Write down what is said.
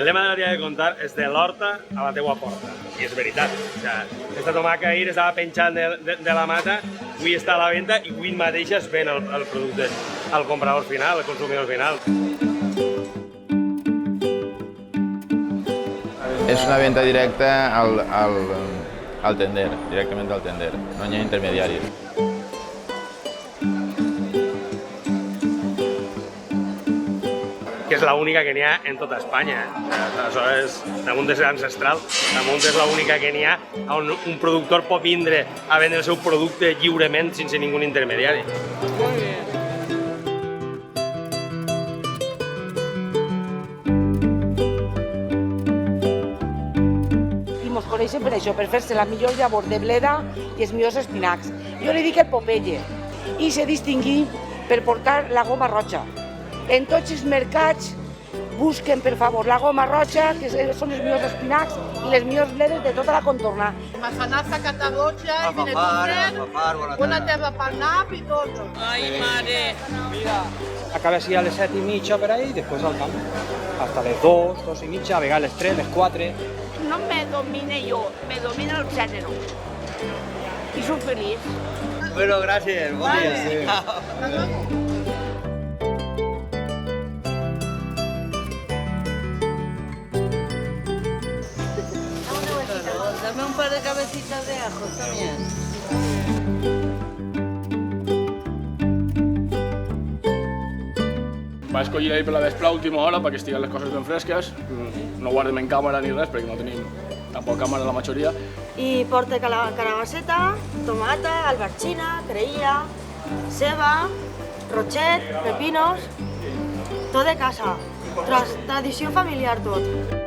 El lema de la dia de contar és de l'horta a la teua porta. I és veritat. O sigui, aquesta tomaca ahir estava penjant de la mata, avui està a la venda i avui mateix es ven el producte al comprador final, al consumidor final. És una venda directa al tender, directament al tender, no hi ha intermediaris. Que és l'única que n'hi ha en tota Espanya. Això és, damunt és ancestral, damunt és l'única que n'hi ha on un productor pot vindre a vendre el seu producte lliurement sense ningú intermediari. Molt bé. Mos coneixen per això, per fer-se la millor llavor de bleda i els millors espinacs. Jo li dic el Popeye i se distingí per portar la goma roja. En tots els mercats busquen, per favor, la goma roja, que són els millors espinacs i les millors bledes de tota la contorna. Masanaza, catarroja, vinetuner, buena terra pel nap i tot. Ai, mare! Mira, acaba així a les 7:30 per ahí i després al camp. Hasta les 2, 2:30, a vegades les 3, les 4. No me domine yo, me domina el género. Y soy feliz. Bueno, gracias. Buen día. Dame un par de cabecitas de ajo también. Va escollir ahir per la vespre a última hora perquè estiguen les coses ben fresques. No guardem en càmera ni res perquè no tenim tampoc càmera la majoria. I porta calabasseta, tomata, albarxina, creïlla, ceba, rochet, pepinos, tot de casa. Tradició familiar tot.